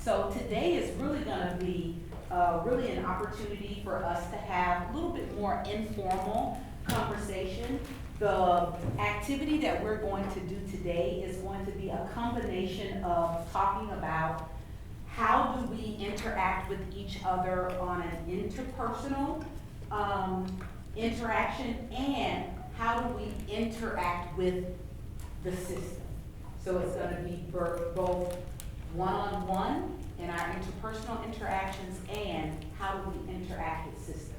So today is really going to be really an opportunity for us to have a little bit more informal conversation. The activity that we're going to do today is going to be a combination of talking about how do we interact with each other on an interpersonal interaction, and how do we interact with the system. So it's going to be both one-on-one in our interpersonal interactions, and how do we interact with systems.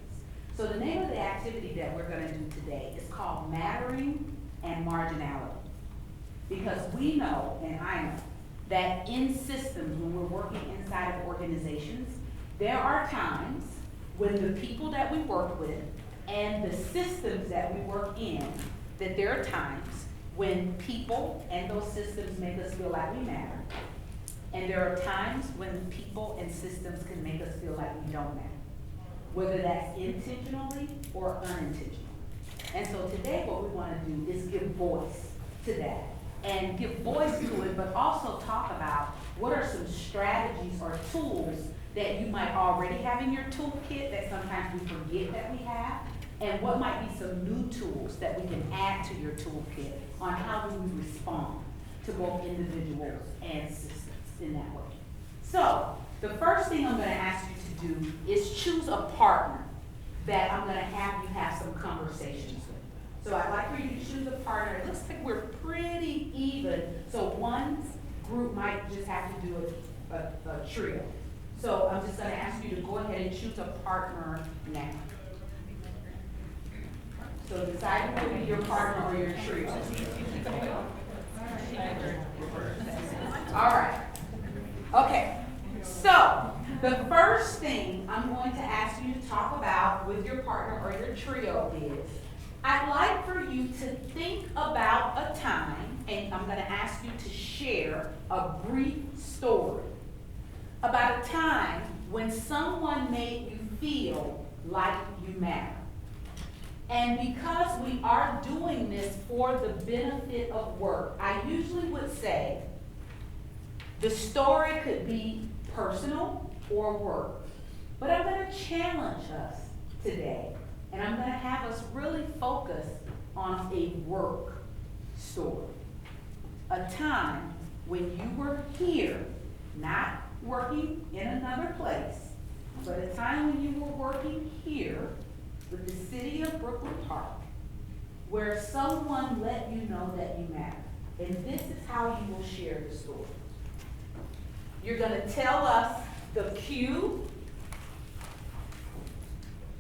So the name of the activity that we're going to do today is called Mattering and Marginality. Because we know, and I know, that in systems, when we're working inside of organizations, there are times when the people that we work with and the systems that we work in, that there are times when people and those systems make us feel like we matter. And there are times when people and systems can make us feel like we don't matter, whether that's intentionally or unintentionally. And so today what we want to do is give voice to that, and give voice to it, but also talk about what are some strategies or tools that you might already have in your toolkit that sometimes we forget that we have, and what might be some new tools that we can add to your toolkit on how do we respond to both individuals and systems in that way. So the first thing I'm going to ask you to do is choose a partner that I'm going to have you have some conversations with. So I'd like for you to choose a partner. It looks like we're pretty even, so one group might just have to do a trio. So I'm just going to ask you to go ahead and choose a partner now. So decide who will be your partner or your trio. All right. Okay. So the first thing I'm going to ask you to talk about with your partner or your trio is, I'd like for you to think about a time, and I'm going to ask you to share a brief story about a time when someone made you feel like you matter. And because we are doing this for the benefit of work, I usually would say the story could be personal or work. But I'm going to challenge us today, and I'm going to have us really focus on a work story. A time when you were here, not working in another place, but a time when you were working here with the city of Brooklyn Park, where someone let you know that you matter. And this is how you will share the story. You're going to tell us the cue,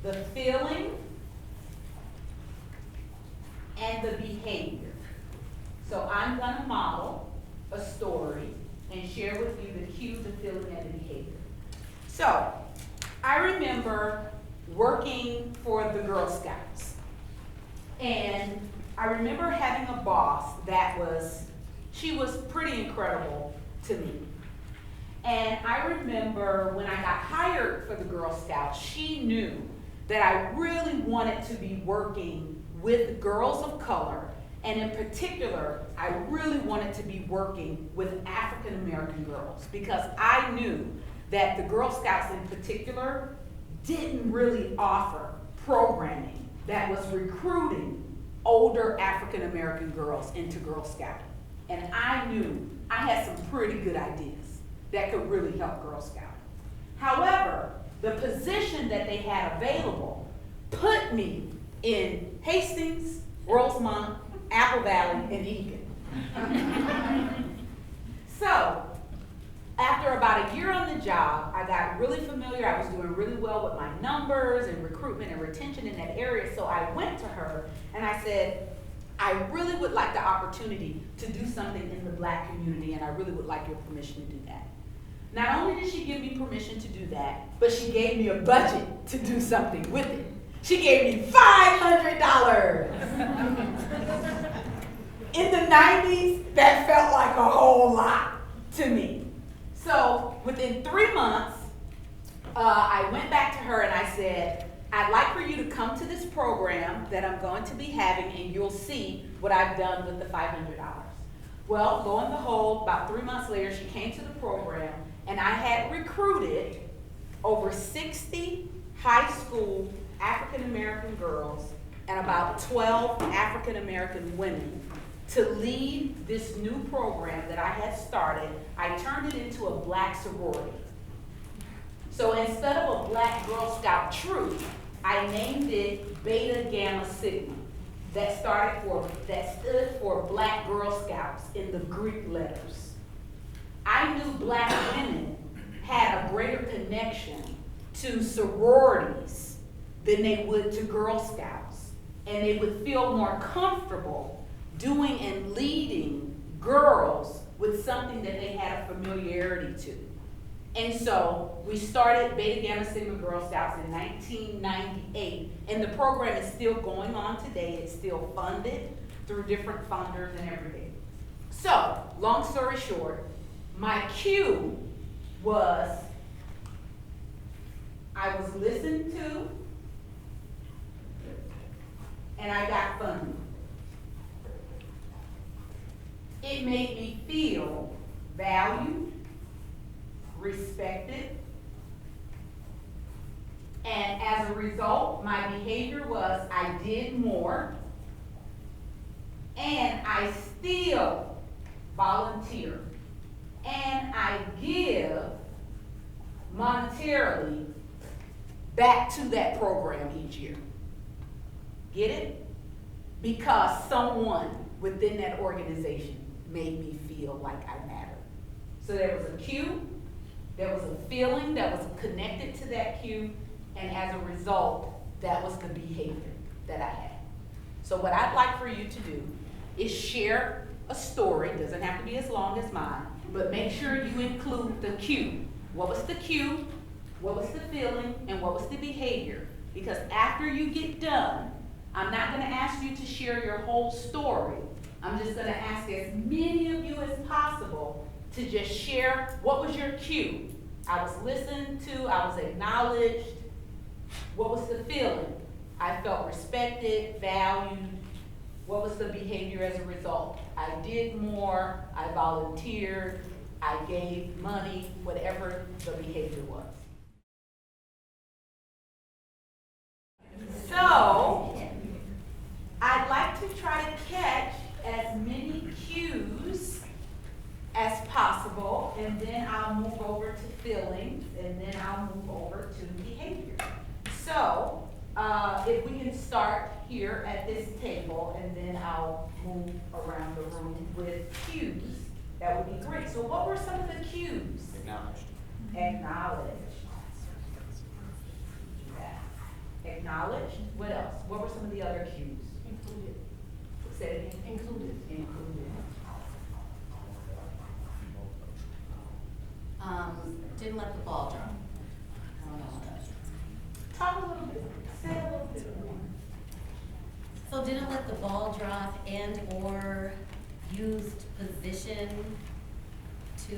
the feeling, and the behavior. So I'm going to model a story and share with you the cue, the feeling, and the behavior. So I remember working for the Girl Scouts. And I remember having a boss that she was pretty incredible to me. And I remember when I got hired for the Girl Scouts, she knew that I really wanted to be working with girls of color, and in particular, I really wanted to be working with African American girls, because I knew that the Girl Scouts in particular didn't really offer programming that was recruiting older African American girls into Girl Scouting. And I knew I had some pretty good ideas that could really help Girl Scouting. However, the position that they had available put me in Hastings, Rosemont, Apple Valley, and Eagan. So, after about a year on the job, I got really familiar. I was doing really well with my numbers and recruitment and retention in that area. So I went to her and I said, I really would like the opportunity to do something in the Black community, and I really would like your permission to do that. Not only did she give me permission to do that, but she gave me a budget to do something with it. She gave me $500. In the 90s, that felt like a whole lot to me. So within 3 months, I went back to her and I said, I'd like for you to come to this program that I'm going to be having, and you'll see what I've done with the $500. Well, lo and behold, about 3 months later, she came to the program, and I had recruited over 60 high school African-American girls and about 12 African-American women to lead this new program that I had started. I turned it into a black sorority. So instead of a black Girl Scout troop, I named it Beta Gamma Sigma. That stood for Black Girl Scouts in the Greek letters. I knew black women had a greater connection to sororities than they would to Girl Scouts. And they would feel more comfortable doing and leading girls with something that they had a familiarity to. And so we started Beta Gamma Sigma Girl Scouts in 1998, and the program is still going on today. It's still funded through different funders and everything. So, long story short, my cue was I was listened to, and I got funding. It made me feel valued, respected, and as a result, my behavior was I did more, and I still volunteer, and I give monetarily back to that program each year. Get it? Because someone within that organization made me feel like I mattered. So there was a cue, there was a feeling that was connected to that cue, and as a result, that was the behavior that I had. So what I'd like for you to do is share a story, doesn't have to be as long as mine, but make sure you include the cue. What was the cue? What was the feeling? And what was the behavior? Because after you get done, I'm not going to ask you to share your whole story. I'm just going to ask as many of you as possible to just share what was your cue. I was listened to, I was acknowledged. What was the feeling? I felt respected, valued. What was the behavior as a result? I did more, I volunteered, I gave money, whatever the behavior was. So, I'd like to try to catch as many cues as possible, and then I'll move over to feelings, and then I'll move over to behavior. So, if we can start here at this table, and then I'll move around the room with cues, that would be great. So what were some of the cues? Acknowledged. Acknowledged. Yeah. Acknowledged. What else? What were some of the other cues? Included. Say it again. Included. Included. Didn't let the ball drop. Talk a little bit. Say a little bit more. So didn't let the ball drop and or used position to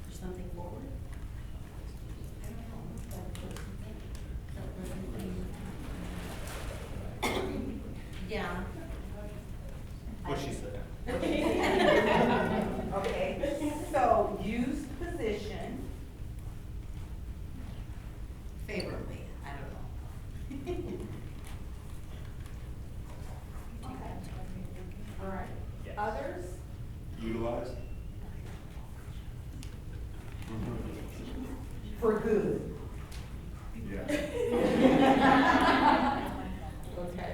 push something forward? Yeah. What she said. Okay, so used position. Favorably, I don't know. Okay. All right. Others? Utilized. For good. Yeah. Okay.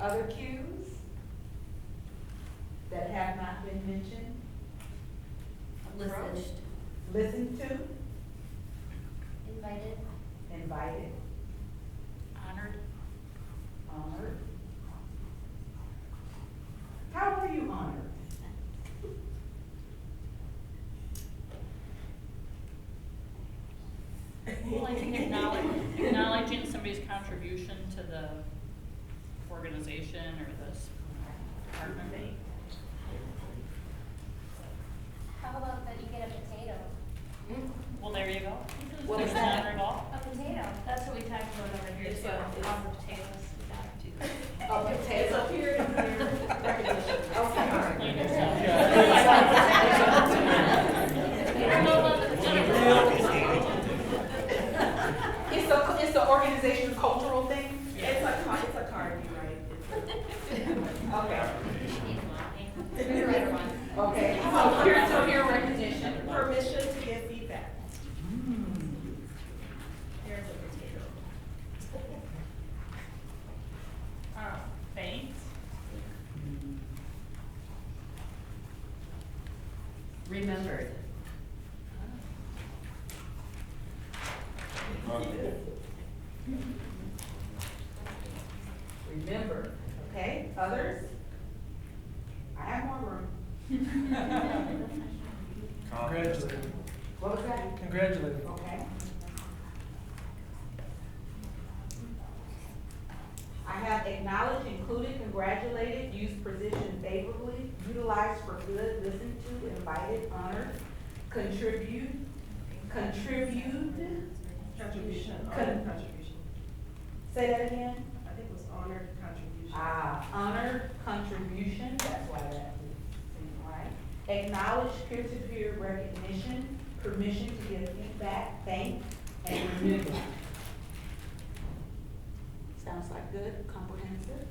Other cues that have not been mentioned? Listened. Listened to? Invited. Invited? Honored. Honored? How were you honored? Well, I think acknowledging somebody's contribution to the organization or this department. How about that you get a potato? Well, there you go. What There's was an that? honor involved. A potato. That's what we talked about over here It's too. a- On the potatoes, we got it too. A potato? period of recognition. Okay, all right. Clean yourself. remembered. Remember, okay, others? I have more room. Congratulated. What was that? Congratulated. Okay. I have acknowledged, included, congratulated, used position favorably, utilized for good, listened to, invited, honored, contribute. Contribution, honored contribution. Say that again? I think it was honored contribution. Honored contribution, that's why that is right. Acknowledge peer-to-peer recognition, permission to give feedback, thank, and remember. Sounds like good, comprehensive.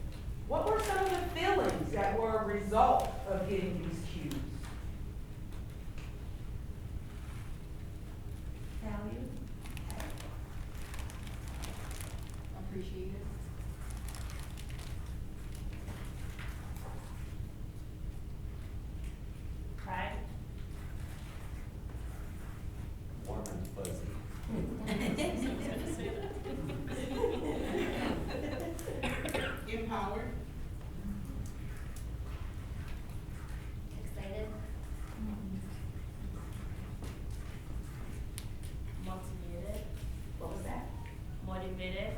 What were some of the feelings that were a result of getting these cues? Value. Appreciated. Pride. Warm and fuzzy. I was gonna say that. Empowered. Excited. Motivated, What was that? motivated,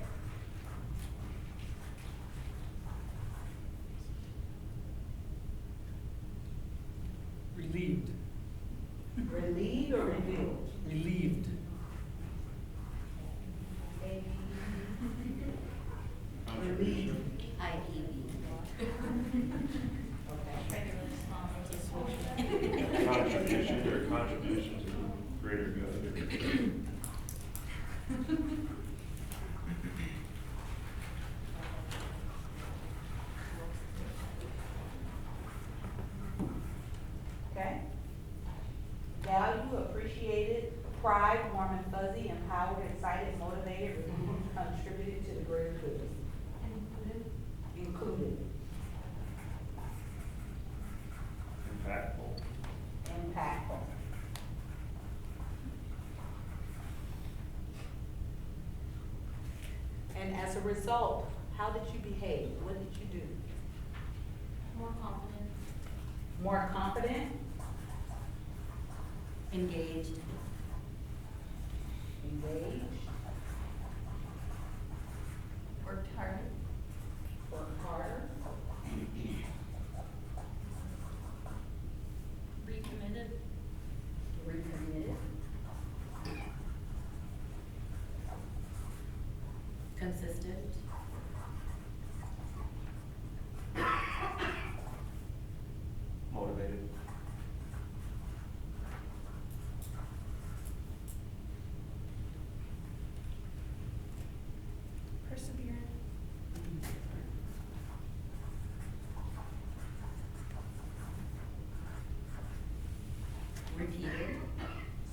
Relieved. Relieved or revealed? Relieved. Relieved. Okay. Contribution or contribution to greater good. Okay. Value, appreciated, pride, warm and fuzzy, empowered, excited, motivated, relieved, contributed to the greater good. Included. Impactful. Impactful. And as a result, how did you behave? What did you do? More confident. More confident? Engaged. Engaged? Worked hard. Work harder? Recommitted. Recommitted? Consistent. Motivated. Perseverant. Repeated.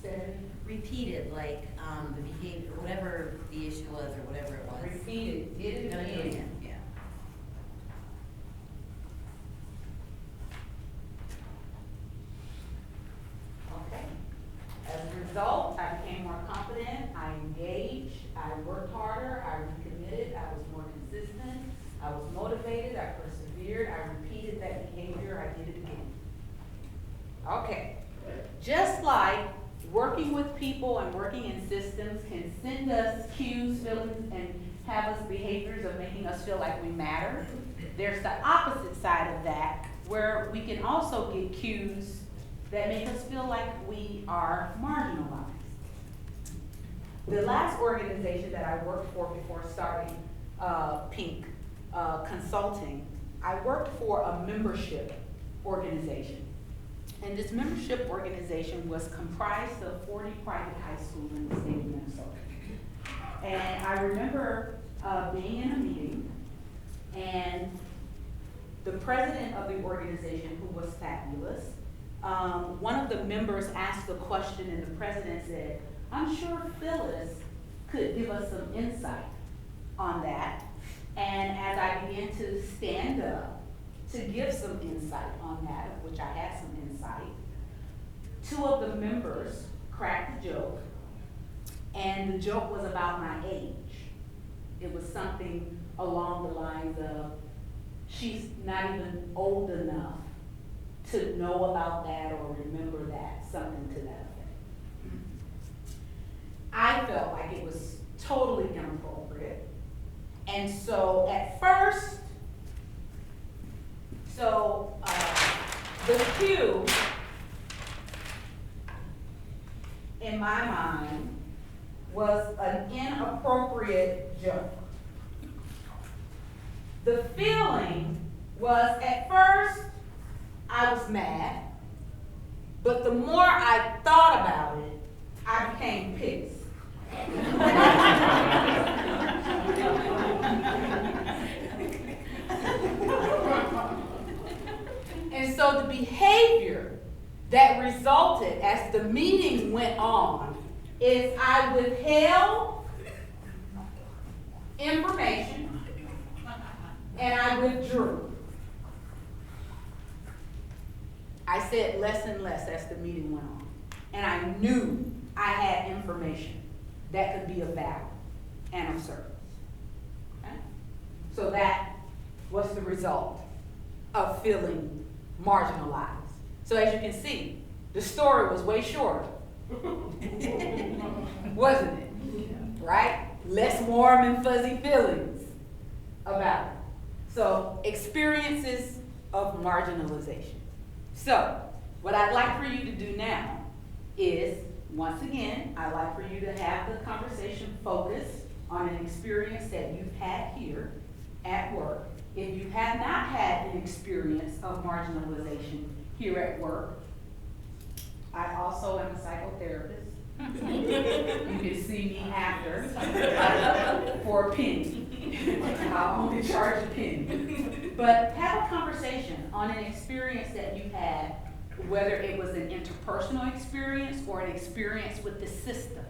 Said, Repeated, like, the behavior, whatever the issue was or whatever it was. repeated, did it Gonna do it again. again, yeah. Okay. As a result, I became more confident, I engaged, I worked harder, I recommitted, I was more consistent, I was motivated, I persevered, I repeated that behavior, I did it again. Okay. Just like working with people and working in systems can send us cues, feelings, and have us behaviors of making us feel like we matter, there's the opposite side of that, where we can also get cues that make us feel like we are marginalized. The last organization that I worked for before starting Pink Consulting, I worked for a membership organization. And this membership organization was comprised of 40 private high schools in the state of Minnesota. And I remember being in a meeting, and the president of the organization, who was fabulous, one of the members asked a question, and the president said, "I'm sure Phyllis could give us some insight on that." And as I began to stand up to give some insight on that, of which I had some insight, two of the members cracked a joke, and the joke was about my age. It was something along the lines of, she's not even old enough to know about that or remember that, something to that effect. I felt like it was totally inappropriate. And so at first, the cue in my mind was an inappropriate joke. The feeling was, at first, I was mad, but the more I thought about it, I became pissed. And so the behavior that resulted as the meeting went on is I withheld information and I withdrew. I said less and less as the meeting went on. And I knew I had information that could be of value and of service. Okay? So that was the result of feeling marginalized. So as you can see, the story was way shorter. Wasn't it? Right? Less warm and fuzzy feelings about it. So experiences of marginalization. So what I'd like for you to do now is, once again, I'd like for you to have the conversation focus on an experience that you've had here at work. If you have not had an experience of marginalization here at work, I also am a psychotherapist. You can see me after for a penny. I'll only charge a penny. But have a conversation on an experience that you had, whether it was an interpersonal experience or an experience with the system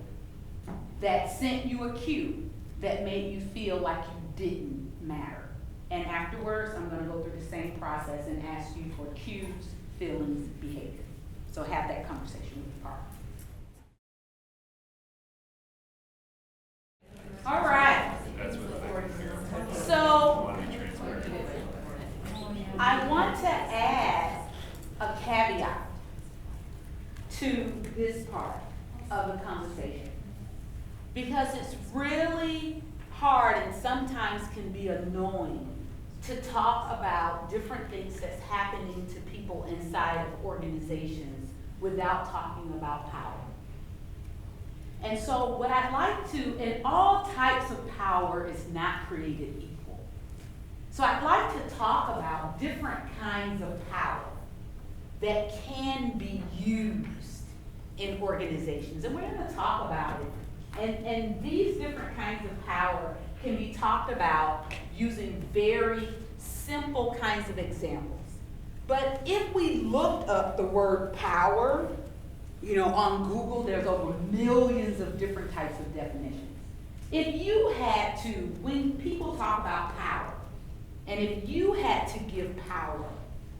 that sent you a cue that made you feel like you didn't matter. And afterwards, I'm going to go through the same process and ask you for cues, feelings, behavior. So have that conversation with your partner. All right. That's what I So want to be transparent. I want to add a caveat to this part of the conversation, because it's really hard and sometimes can be annoying to talk about different things that's happening to people inside of organizations without talking about power. And so what I'd like to, and all types of power is not created equal. So I'd like to talk about different kinds of power that can be used in organizations. And we're going to talk about it. And these different kinds of power can be talked about using very simple kinds of examples. But if we looked up the word power, on Google, there's over millions of different types of definitions. If you had to, when people talk about power, and if you had to give power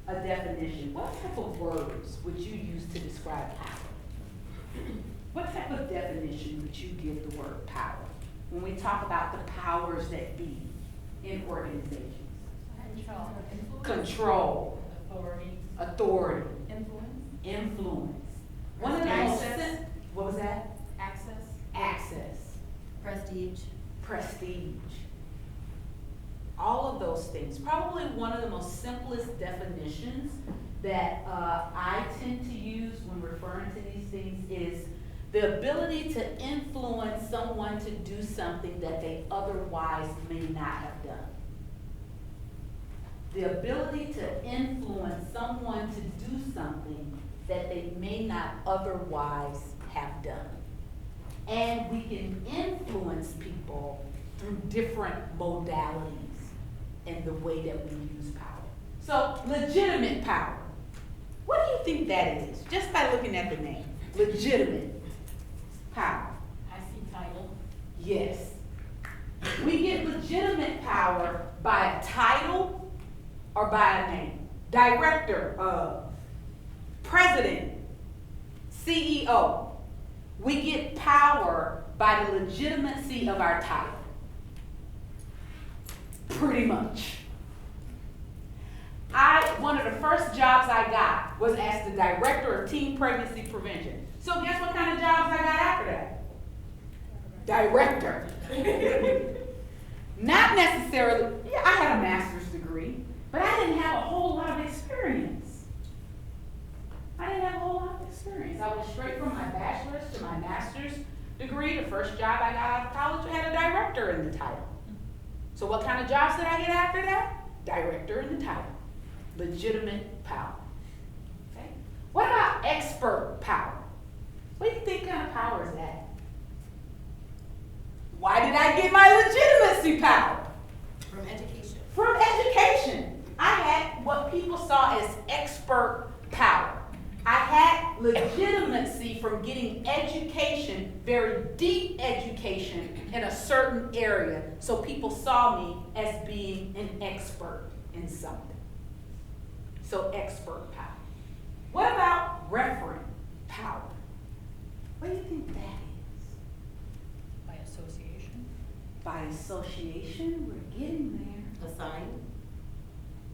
a definition, what type of words would you use to describe power? What type of definition would you give the word power when we talk about the powers that be in organizations? Control. Authority. Influence. One of the most, what was that? Access. Prestige. All of those things. Probably one of the most simplest definitions that I tend to use when referring to these things is the ability to influence someone to do something that they otherwise may not have done. The ability to influence someone to do something that they may not otherwise have done. And we can influence people through different modalities in the way that we use power. So, legitimate power. What do you think that is? Just by looking at the name. Legitimate power. I see title. Yes. We get legitimate power by a title or by a name. Director of, president, CEO. We get power by the legitimacy of our title. Pretty much. One of the first jobs I got was as the director of teen pregnancy prevention. So guess what kind of jobs I got after that? Director. Not necessarily, yeah, I had a master's degree, but I didn't have a whole lot of experience. I was straight from my bachelor's to my master's degree. The first job I got out of college had a director in the title. So what kind of jobs did I get after that? Director in the title. Legitimate power. Okay. What about expert power? What do you think kind of power is that? Why did I get my legitimacy power? From education. From education. I had what people saw as expert power. I had legitimacy from getting education, very deep education in a certain area, so people saw me as being an expert in something. So expert power. What about referent power? What do you think that is? By association? By association, we're getting there. A sign.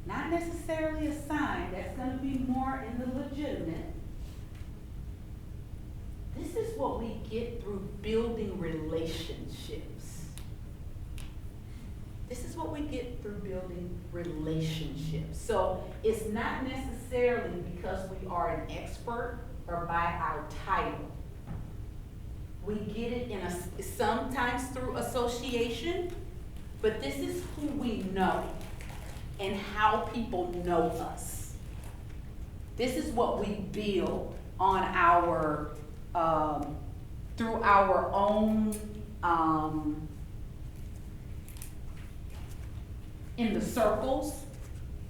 Not necessarily a sign, that's gonna be more in the legitimate. This is what we get through building relationships. This is what we get through building relationships. So it's not necessarily because we are an expert or by our title. We get it sometimes through association, but this is who we know and how people know us. This is what we build on our, through our own, in the circles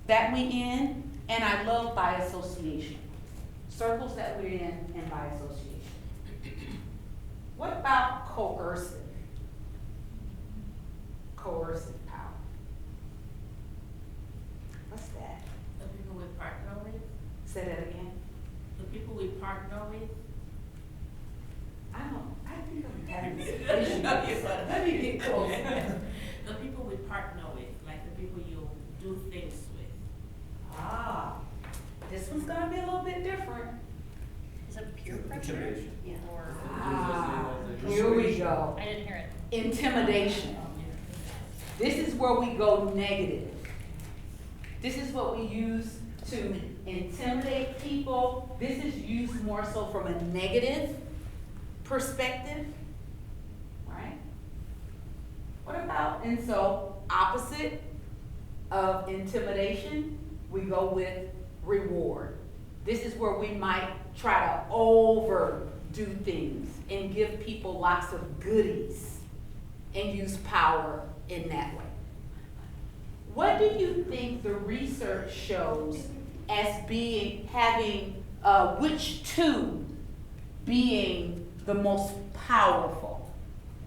that we in, and I love by association. Circles that we're in and by association. What about coercive? Coercive power. What's that? The people we partner with, Say that again. the people we partner with. I think I'm having this issue. Let me get closer. The people we partner with, like the people you do things with. Ah, this one's gonna be a little bit different. Is it peer pressure? Intimidation. Yeah. Or, Ah, here we go. I didn't hear it. Intimidation. This is where we go negative. This is what we use to intimidate people. This is used more so from a negative perspective, right? What about, and so opposite of intimidation, we go with reward. This is where we might try to overdo things and give people lots of goodies and use power in that way. What do you think the research shows as having which two being the most powerful,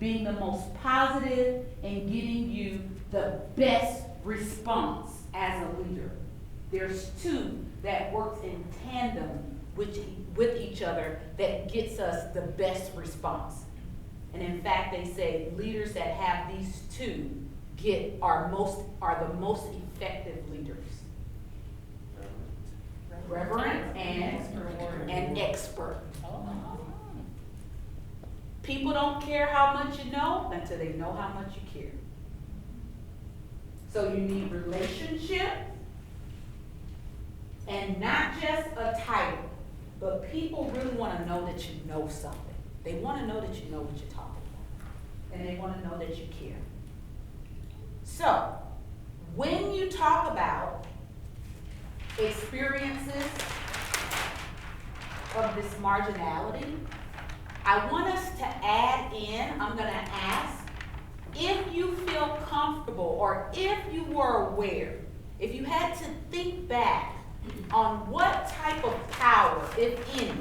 being the most positive and getting you the best response as a leader? There's two that works in tandem with each other that gets us the best response. And in fact, they say leaders that have these two are the most effective leaders. Reverent and expert. Oh. People don't care how much you know until they know how much you care. So you need relationship and not just a title, but people really want to know that you know something. They want to know that you know what you're talking about. And they want to know that you care. So, when you talk about experiences of this marginality, I want us to add in, I'm going to ask, if you feel comfortable or if you were aware, if you had to think back on what type of power, if any,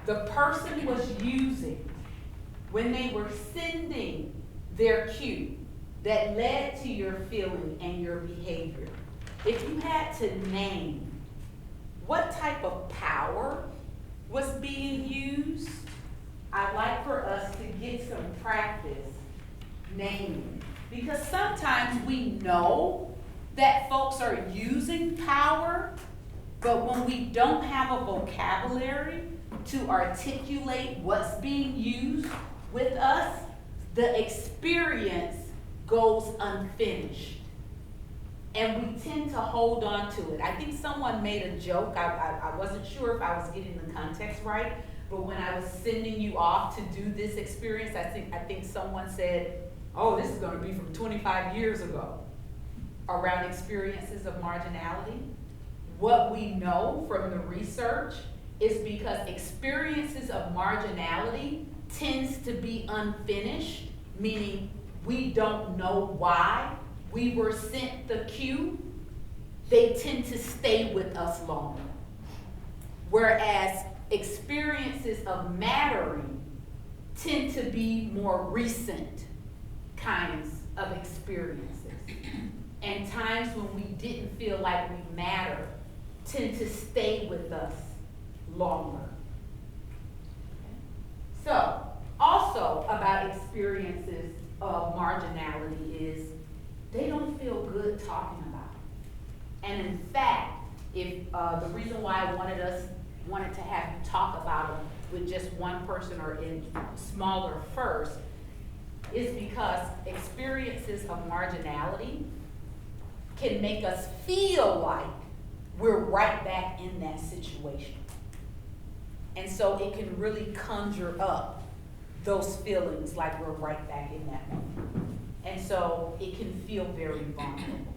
the person was using when they were sending their cue that led to your feeling and your behavior. If you had to name what type of power what's being used, I'd like for us to get some practice naming. Because sometimes we know that folks are using power, but when we don't have a vocabulary to articulate what's being used with us, the experience goes unfinished. And we tend to hold on to it. I think someone made a joke. I wasn't sure if I was getting the context right, but when I was sending you off to do this experience, I think someone said, oh, this is gonna be from 25 years ago, around experiences of marginality. What we know from the research is because experiences of marginality tends to be unfinished, meaning we don't know why we were sent the cue, they tend to stay with us longer. Whereas experiences of mattering tend to be more recent kinds of experiences. And times when we didn't feel like we matter tend to stay with us longer. So, also about experiences of marginality is they don't feel good talking about it. And in fact, if the reason why I wanted to have you talk about them with just one person or in smaller first is because experiences of marginality can make us feel like we're right back in that situation. And so it can really conjure up those feelings like we're right back in that moment. And so it can feel very vulnerable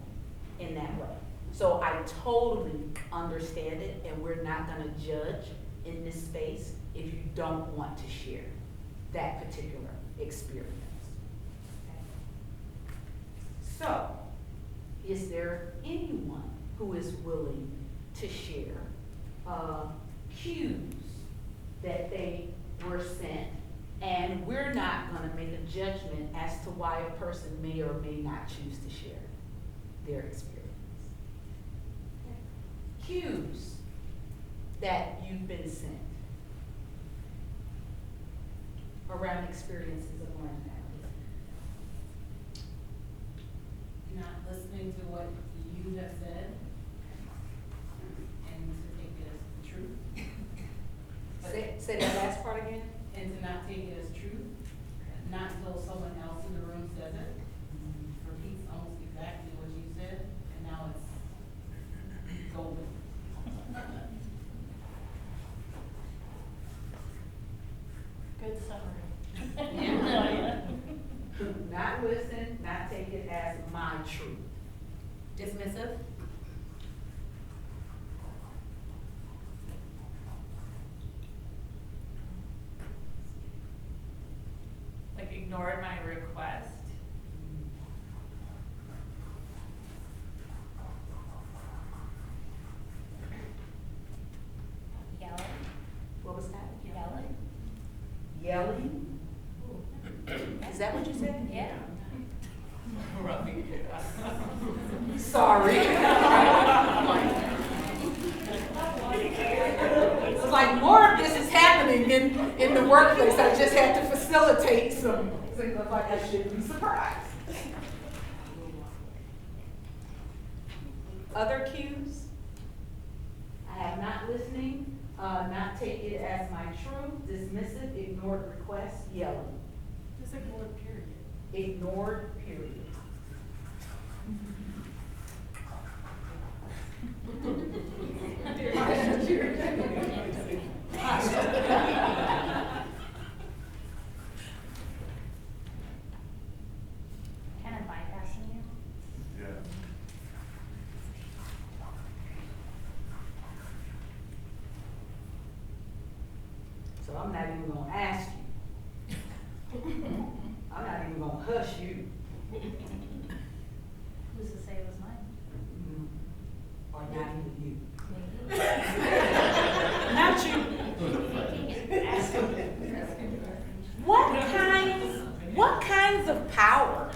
in that way. So I totally understand it, and we're not gonna judge in this space if you don't want to share that particular experience. Okay. So, is there anyone who is willing to share cues that they were sent, and we're not gonna make a judgment as to why a person may or may not choose to share their experience. Okay. Cues that you've been sent around experiences of marginality. Not listening to what you have said and to take it as truth. Say that last part again. And to not take it as truth, not until someone else in the room says it, repeats almost exactly what you said, and now it's golden. Good summary. Not listen, not take it as my truth. Dismissive? Like ignored my request. Yelling. What was that? Yelling. Yelling? Is that what you said? Yeah. Sorry. It's like more of this is happening in the workplace. I just had to facilitate some things. Like I shouldn't be surprised. Other cues? I have not listening, not take it as my truth, dismissive, ignored requests, yelling. Just ignored, period. Ignored, period. Kind of bypassing you. Yeah. So I'm not even gonna ask you. I'm not even gonna hush you. Who's to say it was mine? Or not even you. Me. Not you. What kinds of power,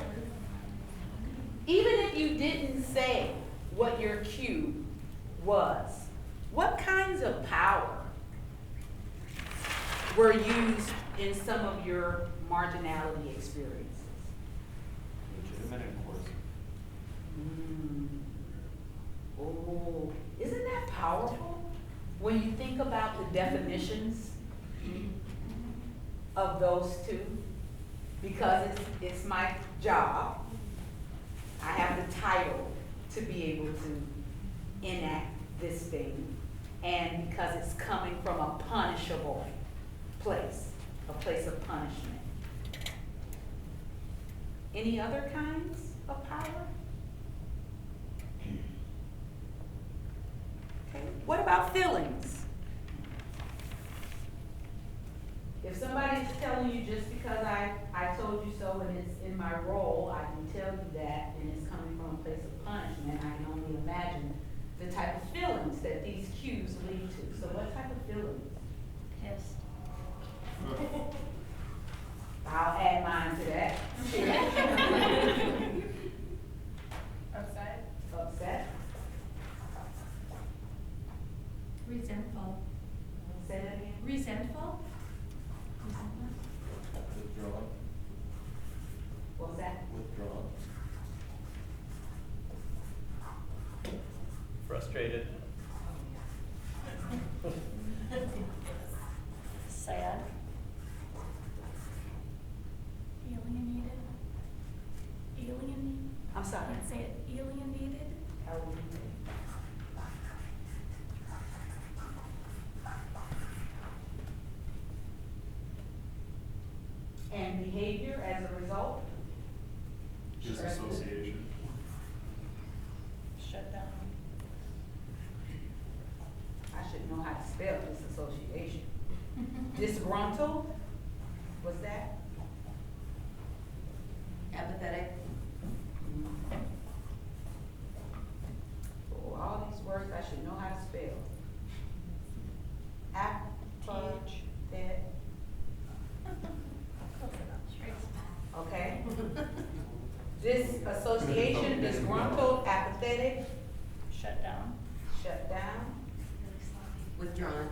even if you didn't say what your cue was, what kinds of power were used in some of your marginality experiences? Legitimate and coercive. Oh, isn't that powerful? When you think about the definitions of those two, because it's my job, I have the title to be able to enact this thing, and because it's coming from a punishable place, a place of punishment. Any other kinds of power? Okay, what about feelings? If somebody is telling you just because I told you so and it's in my role, I can tell you that, and it's coming from a place of punishment, I can only imagine the type of feelings that these cues lead to. So what type of feelings? Pissed. I'll add mine to that. Upset. Upset. Resentful. Say that again. Resentful? Withdrawn. What was that? Withdrawn. Frustrated. Sad. Alienated. Alienated. I'm sorry. Can't say it. Alienated. And behavior as a result? Disassociation. Shut down. I should know how to spell disassociation. Disgruntled? What's that? Apathetic. Oh, all these words I should know how to spell. Apathetic. Okay. Disassociation, disgruntled, apathetic, Shut down. shut down, Withdrawn.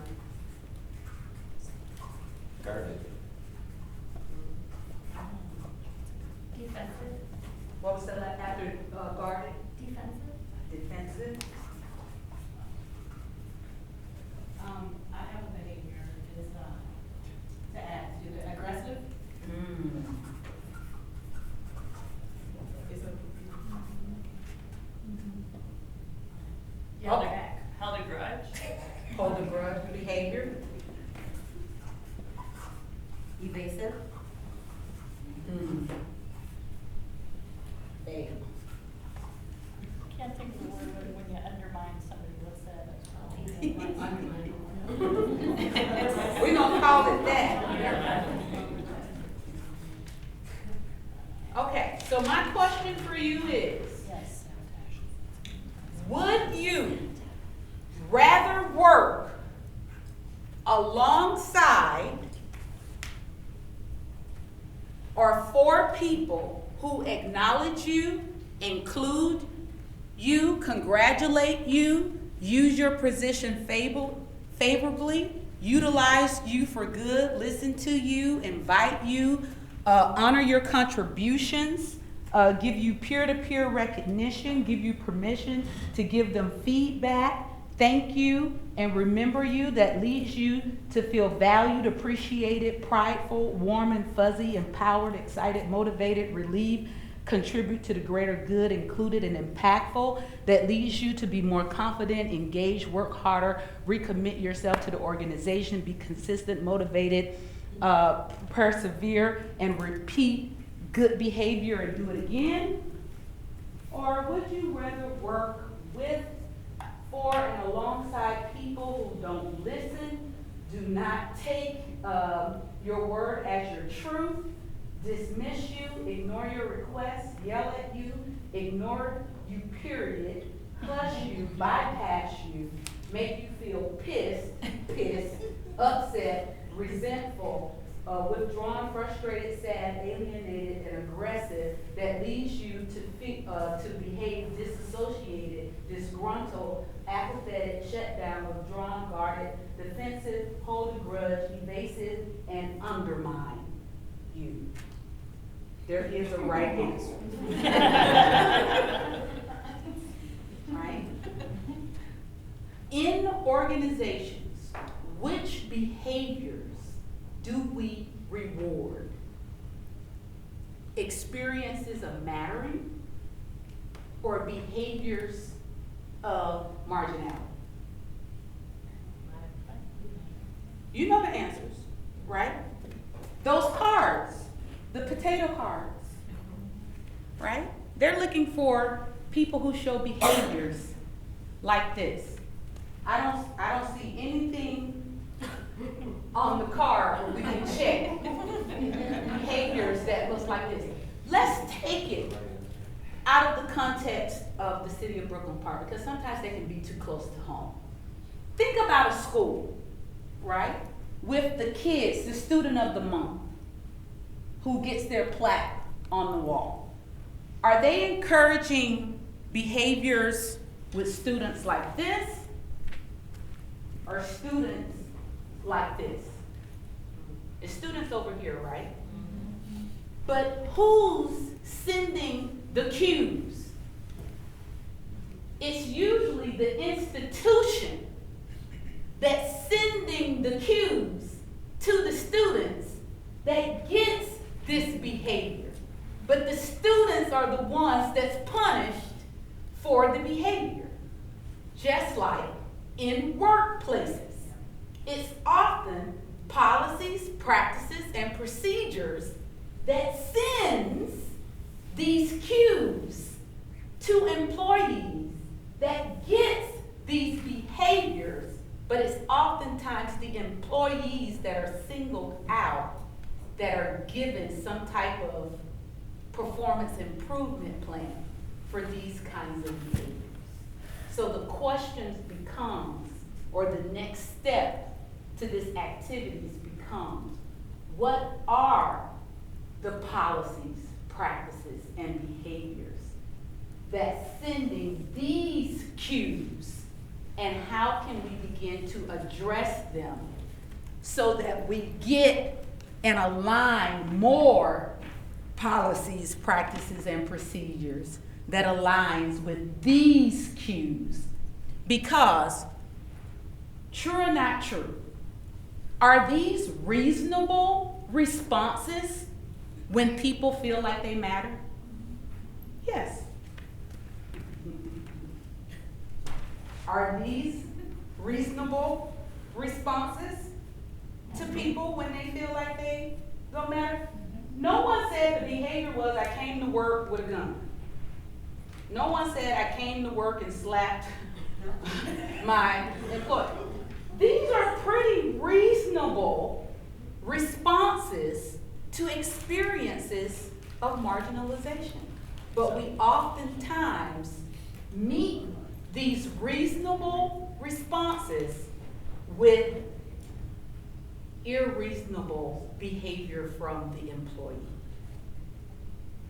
Guarded. Defensive. what was the after guarded? Defensive. Defensive, I have a behavior, is, to add to the aggressive, is a, Held a- Okay. Held a grudge. hold a grudge, behavior, Evasive. Bam. Can't think of the word when you undermine somebody. What's that? We're gonna call it that. Okay, so my question for you is, Yes. would you rather work alongside or for people who acknowledge you, include you, congratulate you, use your position favorably, utilize you for good, listen to you, invite you, honor your contributions, give you peer-to-peer recognition, give you permission to give them feedback, thank you, and remember you, that leads you to feel valued, appreciated, prideful, warm and fuzzy, empowered, excited, motivated, relieved, contribute to the greater good, included and impactful, that leads you to be more confident, engaged, work harder, recommit yourself to the organization, be consistent, motivated, persevere, and repeat good behavior and do it again? Or would you rather work with, for, and alongside people who don't listen, do not take your word as your truth, dismiss you, ignore your requests, yell at you, ignore you, period, hush you, bypass you, make you feel pissed, upset, resentful, withdrawn, frustrated, sad, alienated, and aggressive that leads you to behave disassociated, disgruntled, apathetic, shut down, withdrawn, guarded, defensive, hold a grudge, evasive, and undermine you. There is a right answer. Right? In organizations, which behaviors do we reward? Experiences of mattering or behaviors of marginality? You know the answers, right? Those cards, the potato cards, right? They're looking for people who show behaviors like this. I don't see anything on the card where we can check behaviors that looks like this. Let's take it out of the context of the city of Brooklyn Park, because sometimes they can be too close to home. Think about a school, right? With the kids, the student of the month, who gets their plaque on the wall. Are they encouraging behaviors with students like this or students like this? The students over here, right? Mm-hmm. But who's sending the cues? It's usually the institution that's sending the cues to the students that gets this behavior. But the students are the ones that's punished for the behavior. Just like in workplaces. It's often policies, practices, and procedures that sends these cues to employees that gets these behaviors, but it's oftentimes the employees that are singled out that are given some type of performance improvement plan for these kinds of behaviors. So the questions becomes, or the next step to this activities becomes, what are the policies, practices, and behaviors that's sending these cues, and how can we begin to address them so that we get and align more policies, practices, and procedures that aligns with these cues? Because, true or not true, are these reasonable responses when people feel like they matter? Yes. Are these reasonable responses to people when they feel like they don't matter? No one said the behavior was, I came to work with a gun. No one said I came to work and slapped my employee. These are pretty reasonable responses to experiences of marginalization. But we oftentimes meet these reasonable responses with irreasonable behavior from the employee.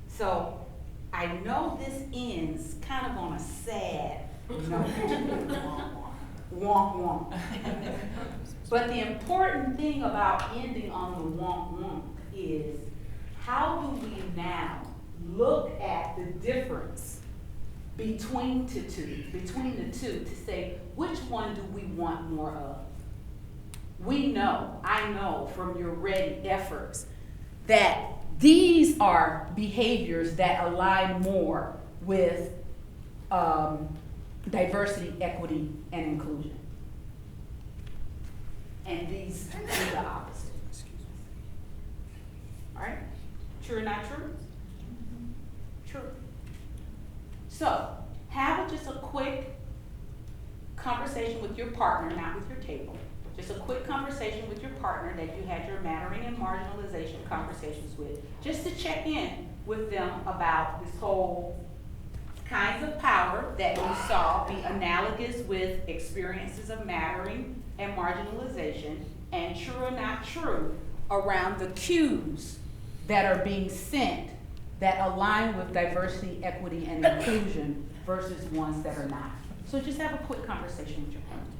So I know this ends kind of on a sad note. Wonk wonk. But the important thing about ending on the wonk wonk is, how do we now look at the difference between the two to say, which one do we want more of? We know, I know from your ready efforts, that these are behaviors that align more with diversity, equity, and inclusion. And these are the opposite. All right? True or not true? True. So, have just a quick conversation with your partner, not with your table. Just a quick conversation with your partner that you had your mattering and marginalization conversations with, just to check in with them about this whole kinds of power that we saw be analogous with experiences of mattering and marginalization. And true or not true, around the cues that are being sent that align with diversity, equity, and inclusion versus ones that are not. So just have a quick conversation with your parents.